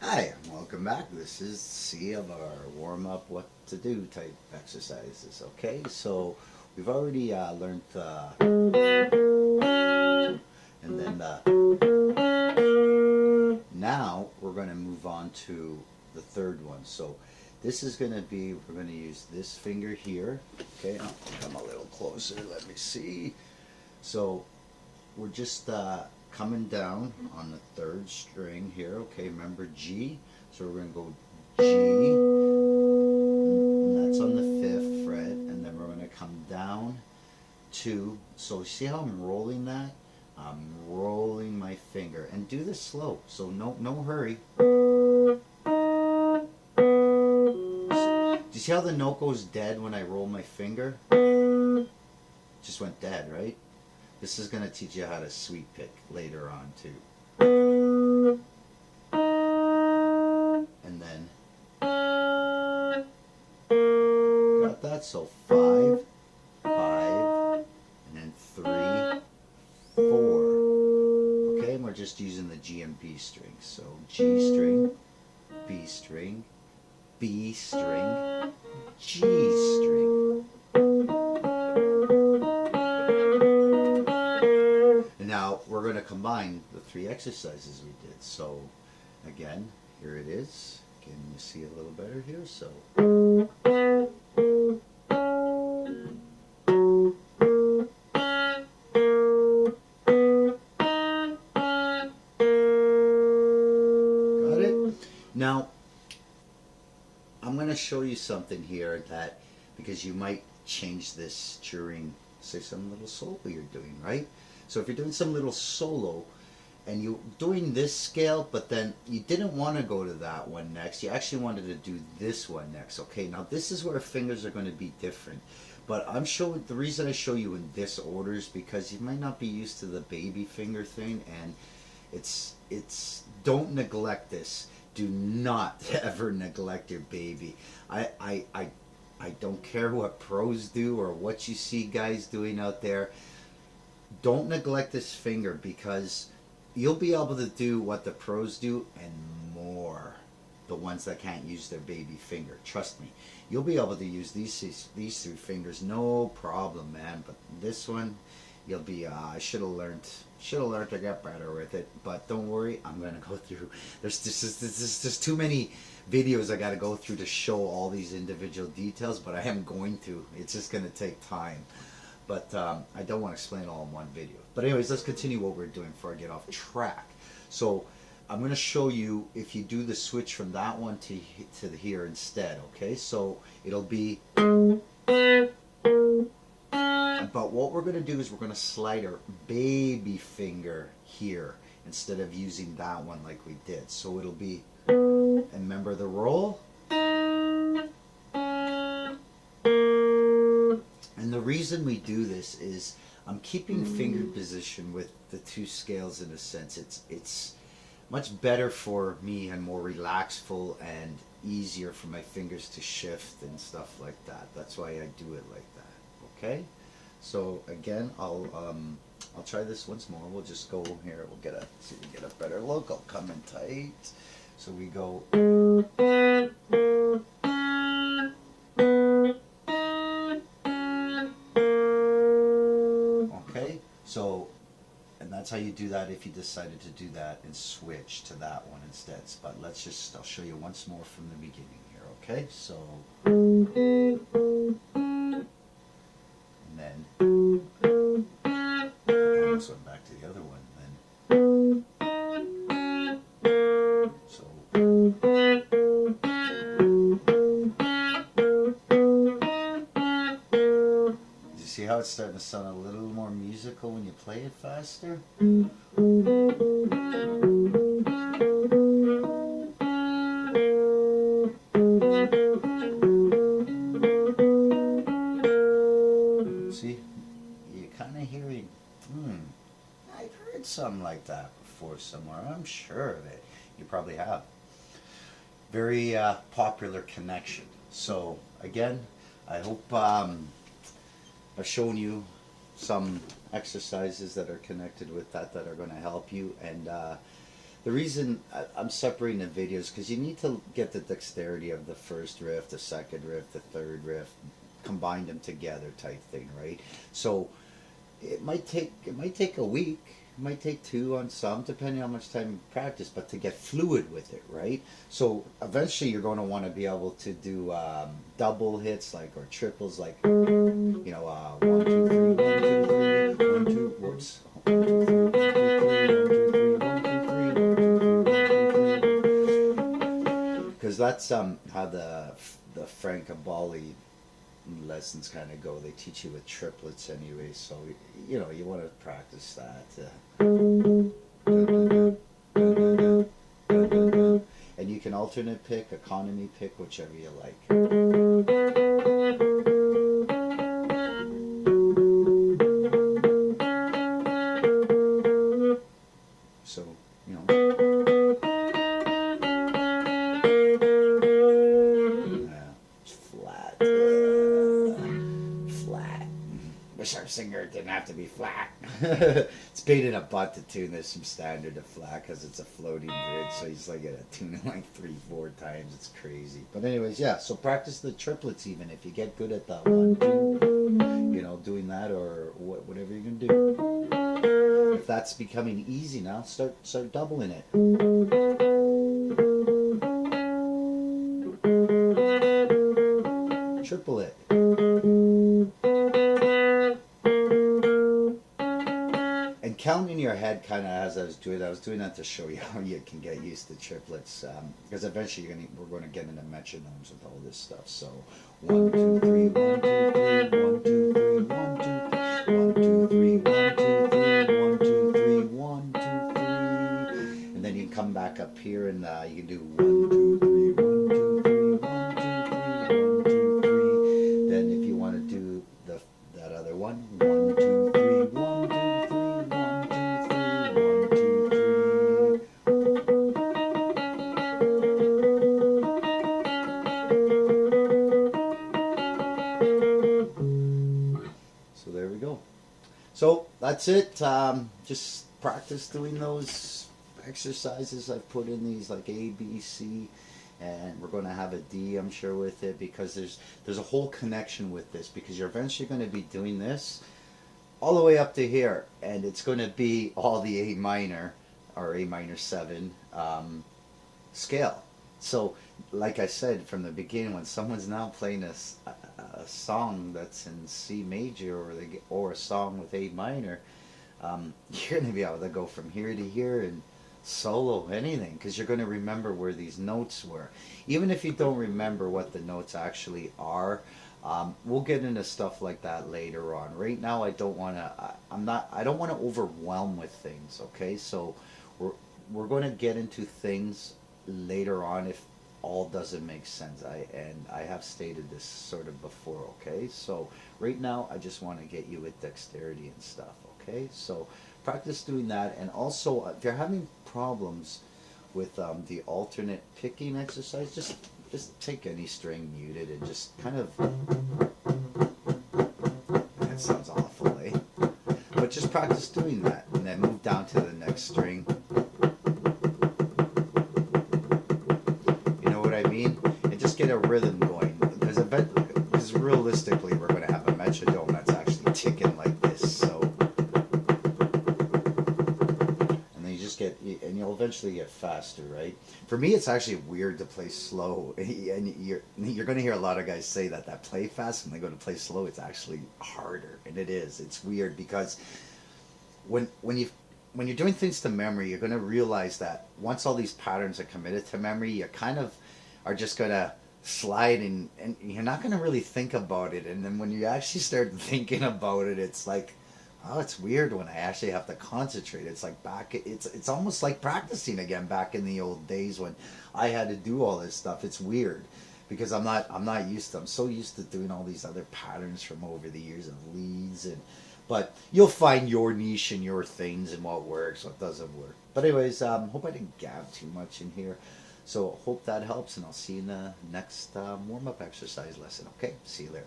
Hi, welcome back. This is C of our warm up, what to do type exercises. Okay, so we've already learned and then now we're going to move on to the third one. So this is going to be, we're going to use this finger here. Okay, I'll come a little closer. Let me see. So we're just coming down on the third string here. Okay, remember G. So we're going to go G, and that's on the fifth fret, and then we're going to come down to. So see how I'm rolling that? I'm rolling my finger, and do this slow. So no hurry. Do you see how the note goes dead when I roll my finger? Just went dead, right? This is going to teach you how to sweep pick later on too. And then got that. So 5, 5, and then 3, 4. Okay, and we're just using the G and B strings. So G string, B string, B string, G string. And now we're going to combine the three exercises we did. So again, here it is. Can you see a little better here? So got it? Now I'm going to show you something here that, because you might change this during, say, some little solo you're doing, right? So if you're doing some little solo and you're doing this scale, but then you didn't want to go to that one next, you actually wanted to do this one next. Okay, now this is where fingers are going to be different. But I'm showing, the reason I show you in this order is because you might not be used to the baby finger thing, and it's don't neglect this. Do not ever neglect your baby. I don't care what pros do or what you see guys doing out there. Don't neglect this finger, because you'll be able to do what the pros do and more. The ones that can't use their baby finger, trust me, you'll be able to use these three fingers no problem, man. But this one, you'll be. I should have learned to get better with it. But don't worry, I'm gonna go through. There's too many videos I got to go through to show all these individual details. But I am going to. It's just gonna take time. But I don't want to explain it all in one video. But anyways, let's continue what we're doing before I get off track. So I'm going to show you if you do the switch from that one to here instead. Okay, so it'll be. But what we're going to do is we're going to slide our baby finger here instead of using that one like we did. So it'll be. And remember the roll. And the reason we do this is I'm keeping finger position with the two scales in a sense. It's much better for me and more relaxful and easier for my fingers to shift and stuff like that. That's why I do it like that. Okay? So again, I'll try this once more. We'll just go here. We'll get a see if we get a better look. I'll come in tight. So we go. Okay, so, and that's how you do that if you decided to do that and switch to that one instead. But I'll show you once more from the beginning here, okay? So, and then, this one back to the other one, then, so, you see how it's starting to sound a little more musical when you play it faster? See? You're kind of hearing, I've heard something like that before somewhere. I'm sure of it. You probably have. Very popular connection. So, again, I hope I've shown you some exercises that are connected with that are going to help you. And The reason I'm separating the videos because you need to get the dexterity of the first riff, the second riff, the third riff, combine them together type thing, right? So it might take a week, it might take two on some, depending on how much time you practice, but to get fluid with it, right? So eventually you're going to want to be able to do double hits like or triples like one, two, three, one, two, three, one, two, whoops. One, two, three, one, two, three, one, two, three, one, two, three, one, two, three. Because that's how the Francabali lessons kind of go. They teach you with triplets anyway, so you want to practice that. And you can alternate pick, economy pick, whichever you like. So, flat. Flat. Wish our singer didn't have to be flat. It's pain in a butt to tune this from standard to flat because it's a floating bridge, so he's like gonna tune it like 3-4 times. It's crazy. But anyways, yeah. So practice the triplets even if you get good at the 1, 2, doing that or whatever you're gonna do. If that's becoming easy now, start doubling it. Triple it. And count in your head kind of as I was doing that to show you how you can get used to triplets. Because eventually we're going to get into metronomes with all this stuff. So 1, 2, 3, 1, 2, 3, 1, 2, 3, 1, 2, 3, 1, 2, 3, 1, 2, 3, 1, 2, 3, 1, 2, 3. And then you can come back up here and you can do 1, 2, 3, 1, 2, 3, 1, 2, 3, 1, 2, 3. Then if you want to do that other one, 1, 2, 3, 1, 2, 3, 1, 2, 3, 1, 2, 3. So there we go. So that's it. Just practice doing those exercises I've put in these like A, B, C, and we're going to have a D, I'm sure, with it because there's a whole connection with this because you're eventually going to be doing this all the way up to here, and it's going to be all the A minor or A minor 7 scale. So, like I said from the beginning, when someone's now playing a song that's in C major or a song with A minor, you're going to be able to go from here to here and solo anything because you're going to remember where these notes were. Even if you don't remember what the notes actually are, we'll get into stuff like that later on. Right now, I don't want to overwhelm with things. Okay, so we're going to get into things later on if all doesn't make sense. I have stated this sort of before. Okay, so right now I just want to get you with dexterity and stuff. Okay, so practice doing that, and also if you're having problems with the alternate picking exercise, just take any string muted and just kind of, that sounds awful, eh? But just practice doing that and then move down to the next string. You know what I mean? And just get a rhythm going because realistically we're going to have a metronome that's actually ticking like this. So and you'll eventually get faster, right? For me, it's actually weird to play slow, and you're going to hear a lot of guys say that play fast when they go to play slow. It's actually harder, and it is. It's weird because when you're doing things to memory, you're going to realize that once all these patterns are committed to memory, you kind of are just going to slide and you're not going to really think about it. And then when you actually start thinking about it, it's like, oh, it's weird when I actually have to concentrate. It's like it's almost like practicing again back in the old days when I had to do all this stuff. It's weird because I'm not used to. I'm so used to doing all these other patterns from over the years of leads but you'll find your niche and your things and what works, what doesn't work. But anyways, hope I didn't gab too much in here. So hope that helps, and I'll see you in the next warm-up exercise lesson. Okay, see you there.